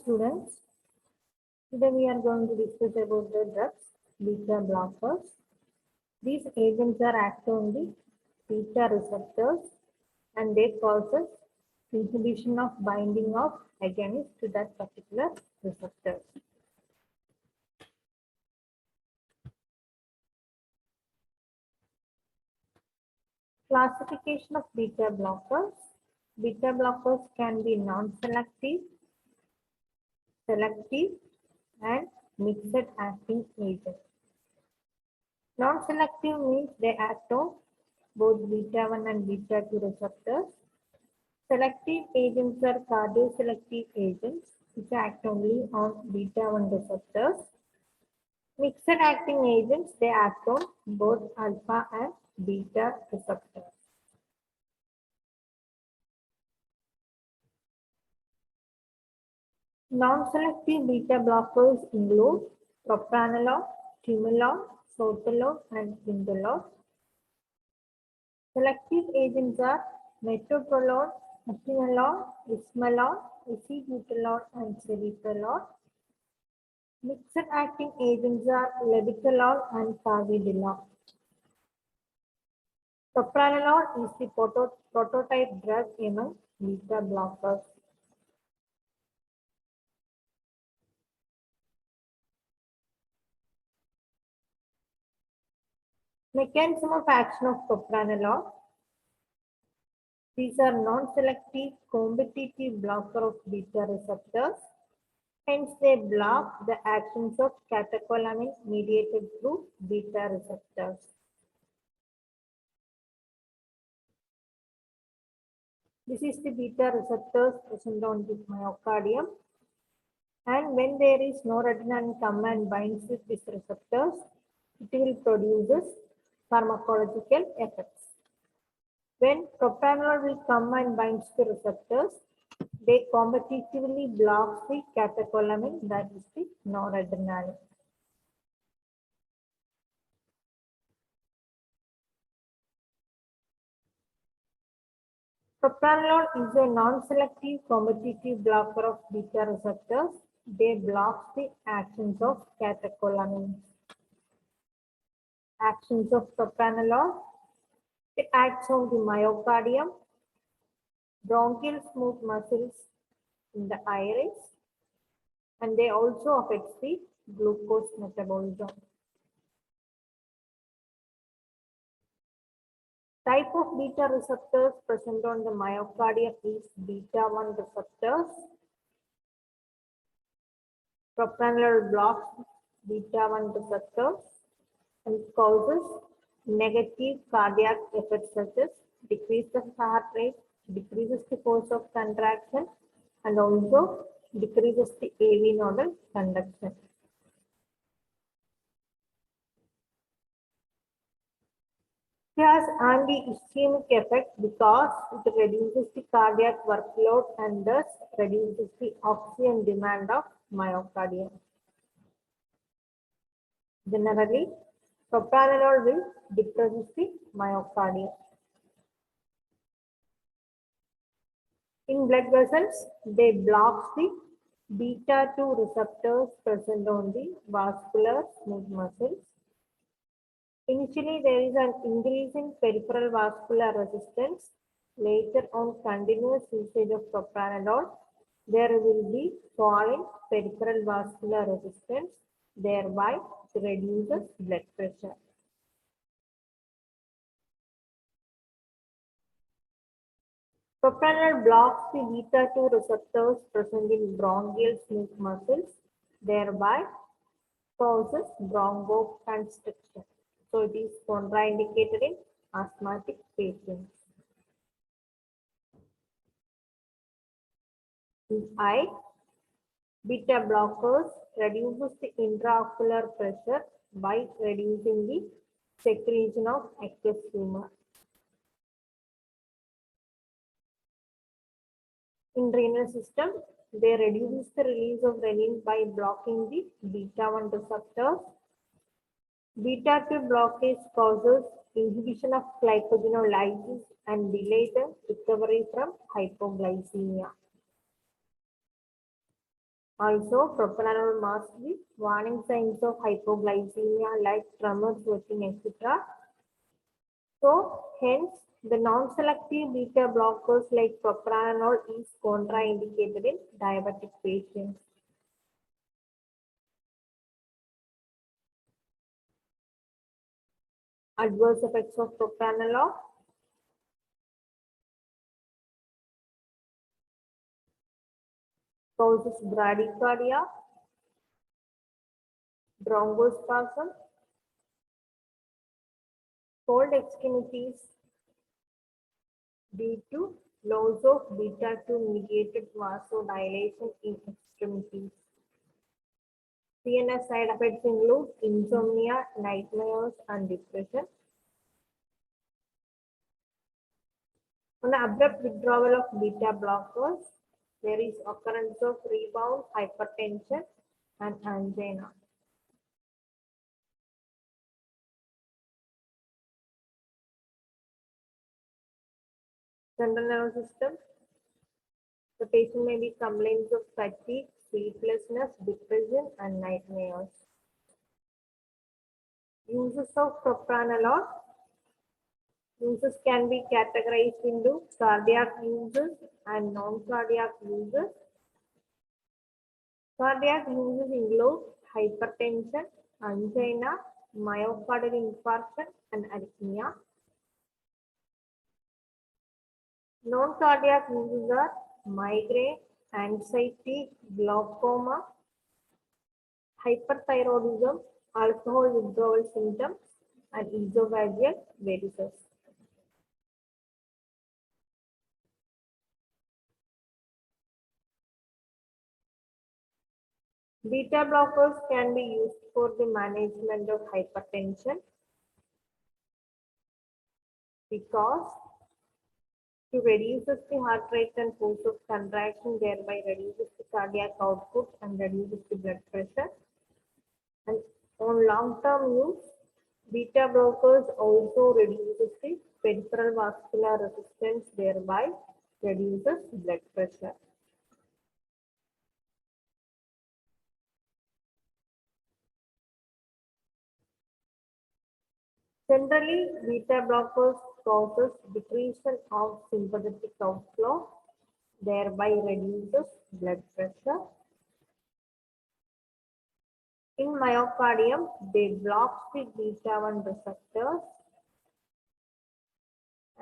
students. Today we are going to discuss about the drugs, beta blockers. These agents are active on the beta receptors and they causes inhibition of binding of agonist to that particular receptor. Classification of beta blockers. Beta blockers can be non-selective, selective, and mixed acting agents. Non-selective means they act on both beta 1 and beta 2 receptors. Selective agents are cardioselective agents which act only on beta 1 receptors. Mixed acting agents, they act on both alpha and beta receptors. Non-selective beta blockers include propranolol, timolol, sotalol, and indolol. Selective agents are metoprolol, atenolol, ismalol, isobutalol, and ceriprolol. Mixed acting agents are levetolol and carvedilol. Propranolol is the prototype drug among beta blockers. Mechanism of action of propranolol. These are non-selective competitive blocker of beta receptors. Hence, they block the actions of catecholamine mediated through beta receptors. This is the beta receptors present on the myocardium. And when there is noradrenaline come and binds with these receptors, it will produce pharmacological effects. When propranolol will come and binds the receptors, they competitively block the catecholamine, that is the noradrenaline. Propranolol is a non-selective competitive blocker of beta receptors. They block the actions of catecholamines. Actions of propranolol. It acts on the myocardium, bronchial smooth muscles in the iris, and they also affect the glucose metabolism. Type of beta receptors present on the myocardium is beta 1 receptors. Propranolol blocks beta 1 receptors and causes negative cardiac effects such as decrease the heart rate, decreases the force of contraction, and also decreases the AV nodal conduction. It has anti-ischemic effect because it reduces the cardiac workload and thus reduces the oxygen demand of myocardium. Generally, propranolol will depress the myocardium. In blood vessels, they block the beta 2 receptors present on the vascular smooth muscles. Initially, there is an increase in peripheral vascular resistance. Later on continuous usage of propranolol, there will be fall in peripheral vascular resistance, thereby it reduces blood pressure. Propranolol blocks the beta 2 receptors present in bronchial smooth muscles, thereby causes bronchoconstriction. So it is contraindicated in asthmatic patients. In eye, beta blockers reduces the intraocular pressure by reducing the secretion of aqueous humor. In renal system, they reduce the release of renin by blocking the beta 1 receptors. Beta 2 blockage causes inhibition of glycogenolysis and delay the recovery from hypoglycemia. Also, propranolol masks the warning signs of hypoglycemia like tremor, sweating, etc. So, hence, the non-selective beta blockers like propranolol is contraindicated in diabetic patients. Adverse effects of propranolol. Causes bradycardia, bronchospasm, cold extremities due to loss of beta-2 mediated vasodilation in extremities. CNS side effects include insomnia, nightmares, and depression. On the abrupt withdrawal of beta blockers, there is occurrence of rebound hypertension and angina. Central nervous system. The patient may be complaints of fatigue, sleeplessness, depression, and nightmares. Uses of propranolol. Uses can be categorized into cardiac uses and non-cardiac uses. Cardiac uses include hypertension, angina, myocardial infarction, and arrhythmia. Non-cardiac uses are migraine, anxiety, glaucoma, hyperthyroidism, alcohol withdrawal symptoms, and esophageal varices. Beta blockers can be used for the management of hypertension because it reduces the heart rate and force of contraction, thereby reduces the cardiac output and reduces the blood pressure. And on long-term use, beta blockers also reduces the peripheral vascular resistance, thereby reduces blood pressure. Generally, beta blockers causes decrease of sympathetic outflow, thereby reduces blood pressure. In myocardium, they block the beta-1 receptors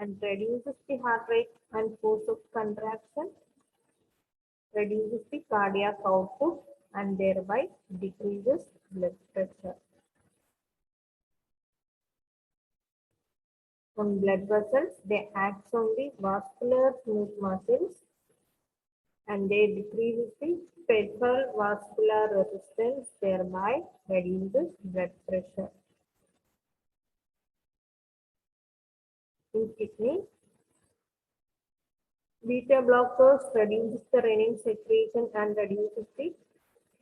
and reduces the heart rate and force of contraction, reduces the cardiac output, and thereby decreases blood pressure. On blood vessels, they act on the vascular smooth muscles and they decrease the peripheral vascular resistance, thereby reduces blood pressure. In kidney, beta blockers reduces the renin secretion and reduces the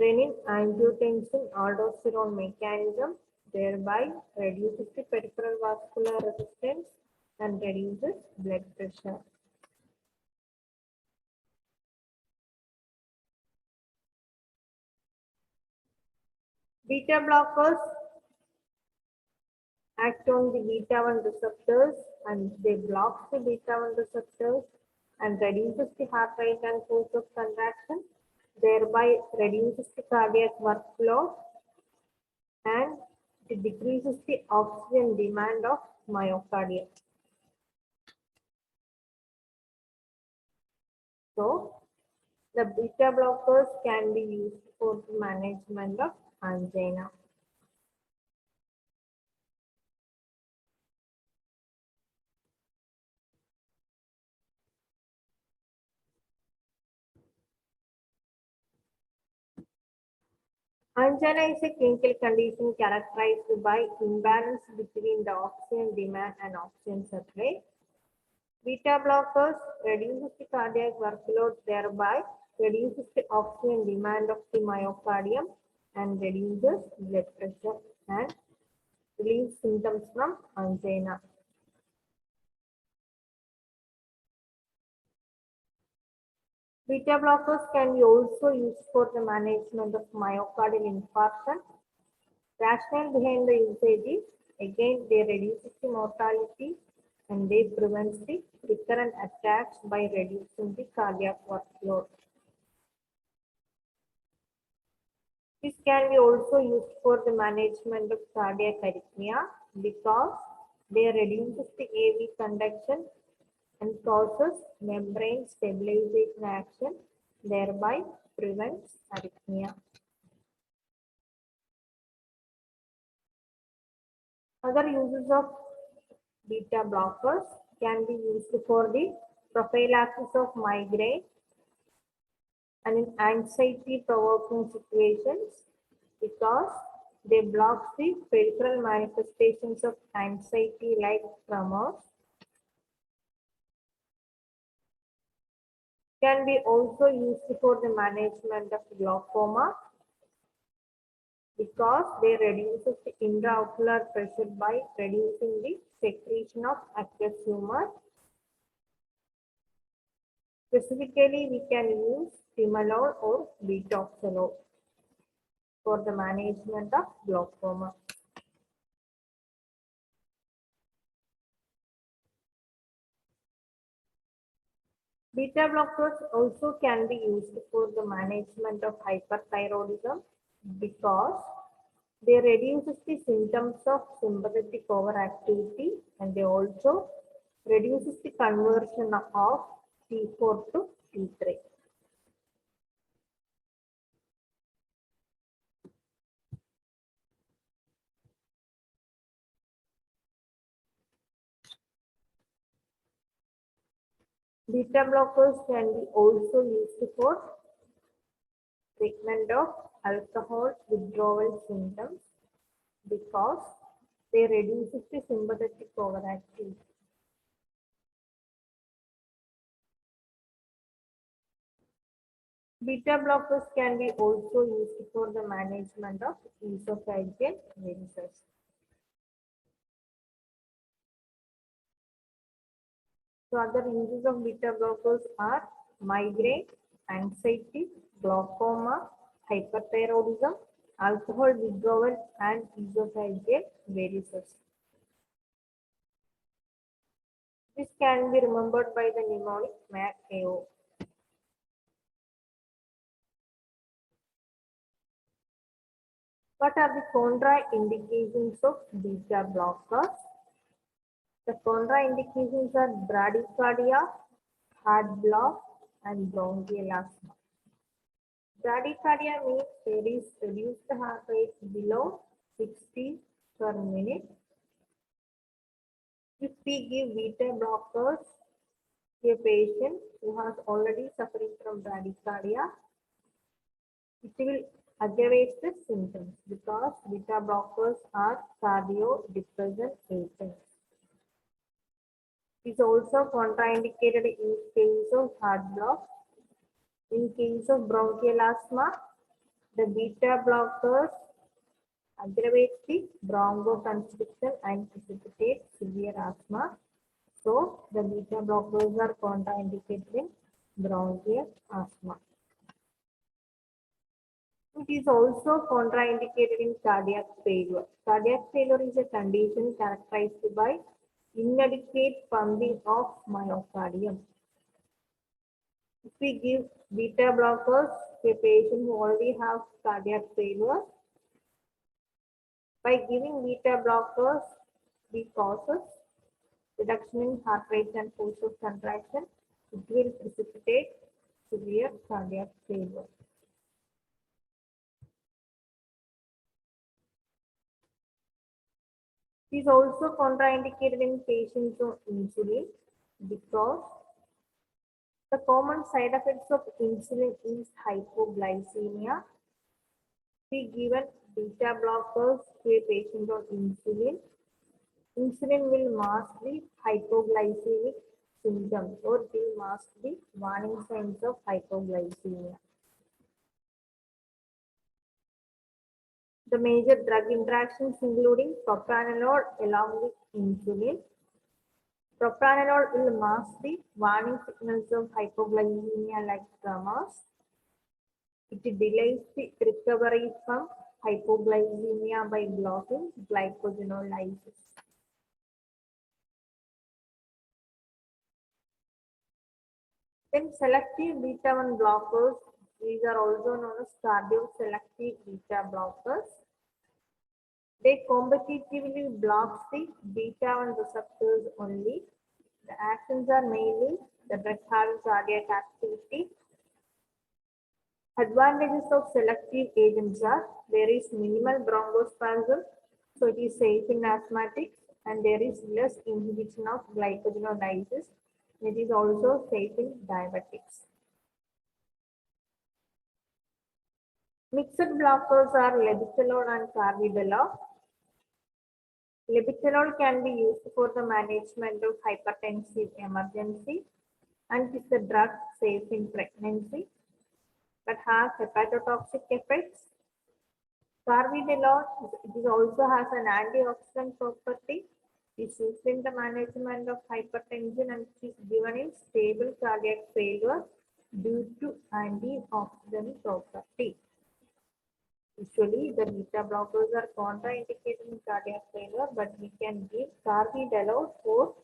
renin-angiotensin aldosterone mechanism, thereby reduces the peripheral vascular resistance and reduces blood pressure. Beta blockers act on the beta-1 receptors and they block the beta-1 receptors and reduces the heart rate and force of contraction, thereby reduces the cardiac workflow and it decreases the oxygen demand of myocardium. So, the beta blockers can be used for the management of angina. Angina is a clinical condition characterized by imbalance between the oxygen demand and oxygen supply. Beta blockers reduces the cardiac workload, thereby reduces the oxygen demand of the myocardium and reduces blood pressure and relieves symptoms from angina. Beta blockers can be also used for the management of myocardial infarction. Rationale behind the usage is, again, they reduce the mortality and they prevent the recurrent attacks by reducing the cardiac workload. This can be also used for the management of cardiac arrhythmia because they reduce the AV conduction and causes membrane stabilization action, thereby prevents arrhythmia. Other uses of beta blockers can be used for the prophylaxis of migraine and in anxiety provoking situations because they block the peripheral manifestations of anxiety like tremors. Can be also used for the management of glaucoma because they reduce the intraocular pressure by reducing the secretion of aqueous humor. Specifically, we can use timolol or betoxolol for the management of glaucoma. Beta blockers also can be used for the management of hyperthyroidism because they reduce the symptoms of sympathetic overactivity and they also reduces the conversion of T4 to T3. Beta blockers can be also used for treatment of alcohol withdrawal symptoms because they reduce the sympathetic overactivity. Beta blockers can be also used for the management of esophageal varices. So other uses of beta blockers are migraine, anxiety, glaucoma, hyperthyroidism, alcohol withdrawal, and esophageal varices. This can be remembered by the mnemonic MAC-AO. What are the contraindications of beta blockers? The contraindications are bradycardia, heart block, and bronchial asthma. Bradycardia means there is reduced heart rate below 60 per minute. If we give beta blockers to a patient who has already suffering from bradycardia, it will aggravate the symptoms because beta blockers are cardiodepressant agents. It is also contraindicated in case of heart block. In case of bronchial asthma, the beta blockers aggravate the bronchoconstriction and precipitate severe asthma. So, the beta blockers are contraindicated in bronchial asthma. It is also contraindicated in cardiac failure. Cardiac failure is a condition characterized by inadequate pumping of myocardium. If we give beta blockers to a patient who already has cardiac failure, by giving beta blockers, we causes reduction in heart rate and force of contraction. It will precipitate severe cardiac failure. It is also contraindicated in patients on insulin because the common side effects of insulin is hypoglycemia. We given beta blockers to a patient on insulin. Insulin will mask the hypoglycemic symptoms or will mask the warning signs of hypoglycemia. The major drug interactions including propranolol along with insulin. Propranolol will mask the warning signals of hypoglycemia like tremors. It delays the recovery from hypoglycemia by blocking glycogenolysis. Then selective beta-1 blockers, these are also known as cardioselective beta blockers. They competitively block the beta-1 receptors only. The actions are mainly the drug having cardiac activity. Advantages of selective agents are there is minimal bronchospasm, so it is safe in asthmatics, and there is less inhibition of glycogenolysis. It is also safe in diabetics. Mixed blockers are levetiracetam and carvedilol. Levetiracetam can be used for the management of hypertensive emergency, and it is a drug safe in pregnancy but has hepatotoxic effects. Carvedilol, it also has an antioxidant property. It is used in the management of hypertension and it is given in stable cardiac failure due to antioxidant property. Usually, the beta blockers are contraindicated in cardiac failure, but we can give carvedilol for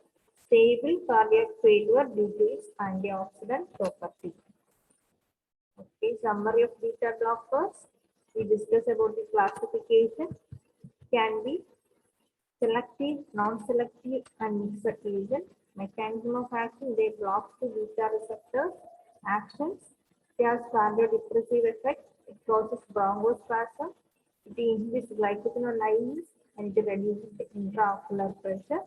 stable cardiac failure due to its antioxidant property. Okay, summary of beta blockers. We discuss about the classification. Can be selective, non-selective, and mixed agent. Mechanism of action: they block the beta receptors. Actions: they have cardiodepressive effect. It causes bronchospasm. It inhibits glycogenolysis and it reduces the intraocular pressure.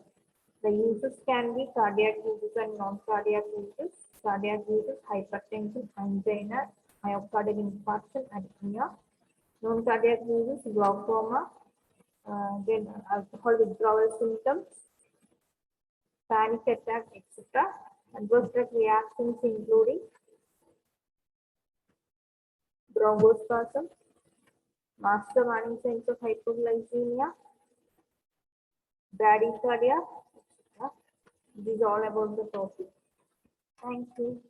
The uses can be cardiac uses and non-cardiac uses. Cardiac uses: hypertension, angina, myocardial infarction, arrhythmia. Non-cardiac uses: glaucoma, then alcohol withdrawal symptoms, panic attack, etc. Adverse drug reactions including bronchospasm, master warning signs of hypoglycemia, bradycardia, etc. This is all about the topic. Thank you.